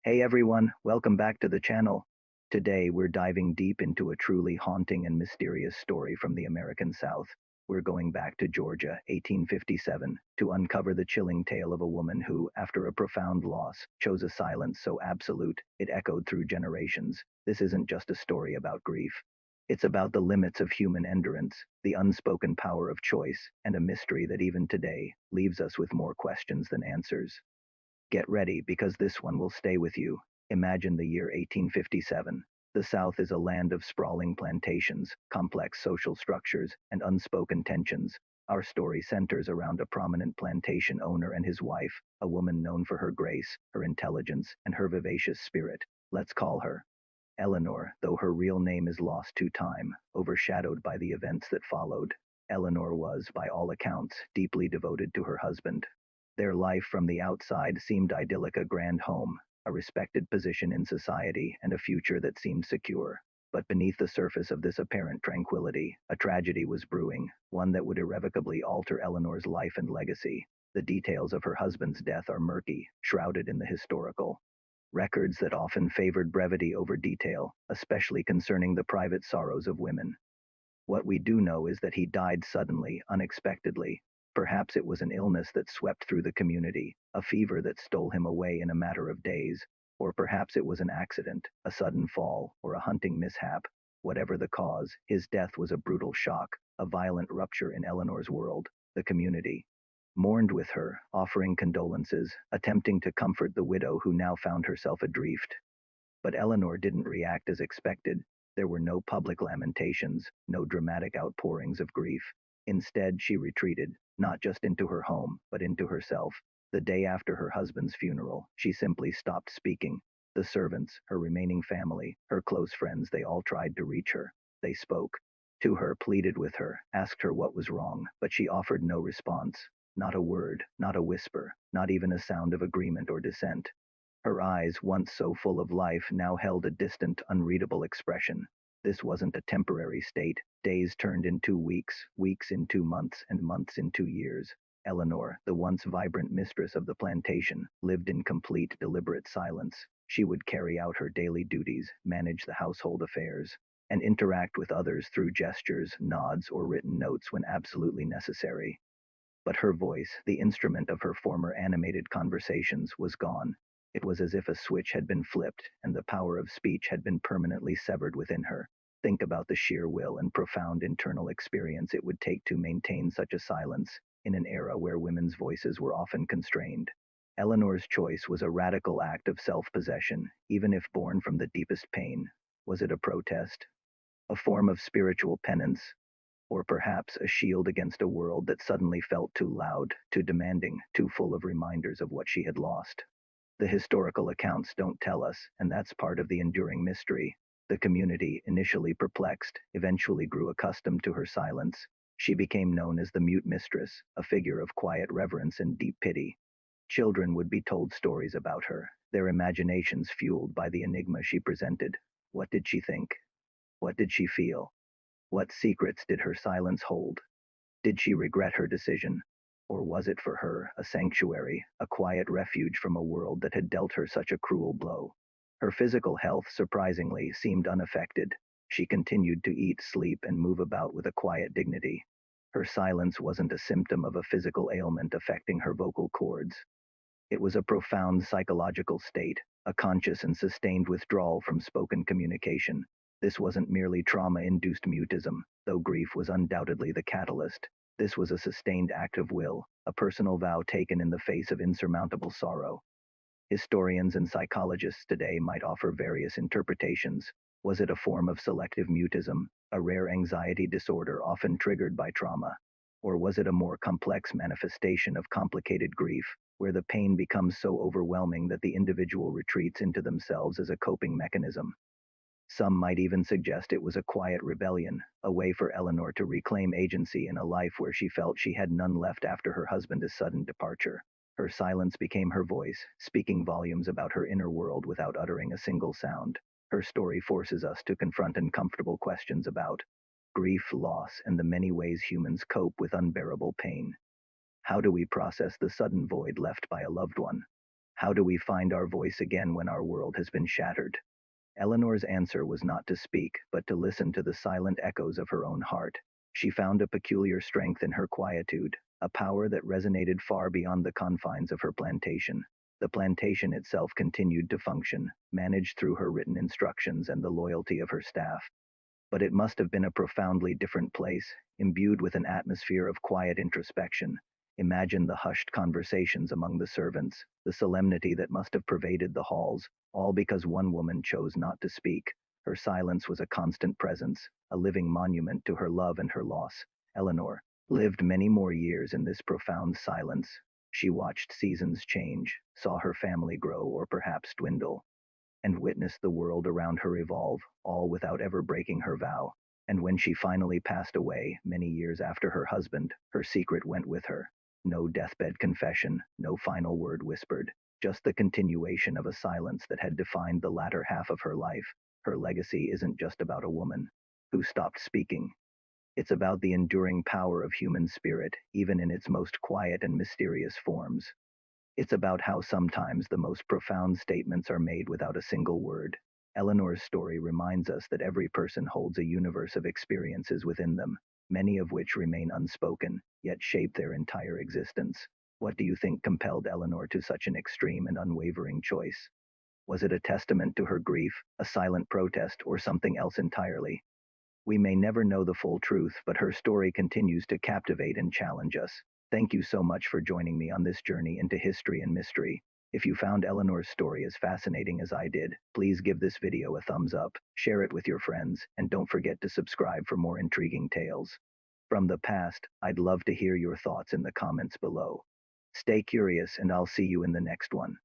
Hey everyone, welcome back to the channel. Today we're diving deep into a truly haunting and mysterious story from the American South. We're going back to Georgia, 1857, to uncover the chilling tale of a woman who, after a profound loss, chose a silence so absolute it echoed through generations. This isn't just a story about grief. It's about the limits of human endurance, the unspoken power of choice, and a mystery that even today leaves us with more questions than answers. Get ready because this one will stay with you. Imagine the year 1857. The South is a land of sprawling plantations, complex social structures, and unspoken tensions. Our story centers around a prominent plantation owner and his wife, a woman known for her grace, her intelligence, and her vivacious spirit. Let's call her Eleanor, though her real name is lost to time, overshadowed by the events that followed. Eleanor was, by all accounts, deeply devoted to her husband. Their life from the outside seemed idyllic, a grand home, a respected position in society, and a future that seemed secure. But beneath the surface of this apparent tranquility, a tragedy was brewing, one that would irrevocably alter Eleanor's life and legacy. The details of her husband's death are murky, shrouded in the historical records that often favored brevity over detail, especially concerning the private sorrows of women. What we do know is that he died suddenly, unexpectedly. Perhaps it was an illness that swept through the community, a fever that stole him away in a matter of days, or perhaps it was an accident, a sudden fall, or a hunting mishap. Whatever the cause, his death was a brutal shock, a violent rupture in Eleanor's world. The community mourned with her, offering condolences, attempting to comfort the widow who now found herself adrift. But Eleanor didn't react as expected. There were no public lamentations, no dramatic outpourings of grief. Instead, she retreated, not just into her home, but into herself. The day after her husband's funeral, she simply stopped speaking. The servants, her remaining family, her close friends, they all tried to reach her. They spoke to her, pleaded with her, asked her what was wrong, but she offered no response. Not a word, not a whisper, not even a sound of agreement or dissent. Her eyes, once so full of life, now held a distant, unreadable expression. This wasn't a temporary state. Days turned into weeks, weeks into months, and months into years. Eleanor, the once vibrant mistress of the plantation, lived in complete, deliberate silence. She would carry out her daily duties, manage the household affairs, and interact with others through gestures, nods, or written notes when absolutely necessary. But her voice, the instrument of her former animated conversations, was gone. It was as if a switch had been flipped and the power of speech had been permanently severed within her. Think about the sheer will and profound internal experience it would take to maintain such a silence in an era where women's voices were often constrained. Eleanor's choice was a radical act of self possession, even if born from the deepest pain. Was it a protest? A form of spiritual penance? Or perhaps a shield against a world that suddenly felt too loud, too demanding, too full of reminders of what she had lost? The historical accounts don't tell us, and that's part of the enduring mystery. The community, initially perplexed, eventually grew accustomed to her silence. She became known as the Mute Mistress, a figure of quiet reverence and deep pity. Children would be told stories about her, their imaginations fueled by the enigma she presented. What did she think? What did she feel? What secrets did her silence hold? Did she regret her decision? Or was it for her a sanctuary, a quiet refuge from a world that had dealt her such a cruel blow? Her physical health, surprisingly, seemed unaffected. She continued to eat, sleep, and move about with a quiet dignity. Her silence wasn't a symptom of a physical ailment affecting her vocal cords. It was a profound psychological state, a conscious and sustained withdrawal from spoken communication. This wasn't merely trauma induced mutism, though grief was undoubtedly the catalyst. This was a sustained act of will, a personal vow taken in the face of insurmountable sorrow. Historians and psychologists today might offer various interpretations. Was it a form of selective mutism, a rare anxiety disorder often triggered by trauma? Or was it a more complex manifestation of complicated grief, where the pain becomes so overwhelming that the individual retreats into themselves as a coping mechanism? Some might even suggest it was a quiet rebellion, a way for Eleanor to reclaim agency in a life where she felt she had none left after her husband's sudden departure. Her silence became her voice, speaking volumes about her inner world without uttering a single sound. Her story forces us to confront uncomfortable questions about grief, loss, and the many ways humans cope with unbearable pain. How do we process the sudden void left by a loved one? How do we find our voice again when our world has been shattered? Eleanor's answer was not to speak, but to listen to the silent echoes of her own heart. She found a peculiar strength in her quietude, a power that resonated far beyond the confines of her plantation. The plantation itself continued to function, managed through her written instructions and the loyalty of her staff. But it must have been a profoundly different place, imbued with an atmosphere of quiet introspection. Imagine the hushed conversations among the servants, the solemnity that must have pervaded the halls, all because one woman chose not to speak. Her silence was a constant presence, a living monument to her love and her loss. Eleanor lived many more years in this profound silence. She watched seasons change, saw her family grow or perhaps dwindle, and witnessed the world around her evolve, all without ever breaking her vow. And when she finally passed away, many years after her husband, her secret went with her. No deathbed confession, no final word whispered, just the continuation of a silence that had defined the latter half of her life. Her legacy isn't just about a woman who stopped speaking. It's about the enduring power of human spirit, even in its most quiet and mysterious forms. It's about how sometimes the most profound statements are made without a single word. Eleanor's story reminds us that every person holds a universe of experiences within them, many of which remain unspoken, yet shape their entire existence. What do you think compelled Eleanor to such an extreme and unwavering choice? Was it a testament to her grief, a silent protest, or something else entirely? We may never know the full truth, but her story continues to captivate and challenge us. Thank you so much for joining me on this journey into history and mystery. If you found Eleanor's story as fascinating as I did, please give this video a thumbs up, share it with your friends, and don't forget to subscribe for more intriguing tales from the past. I'd love to hear your thoughts in the comments below. Stay curious, and I'll see you in the next one.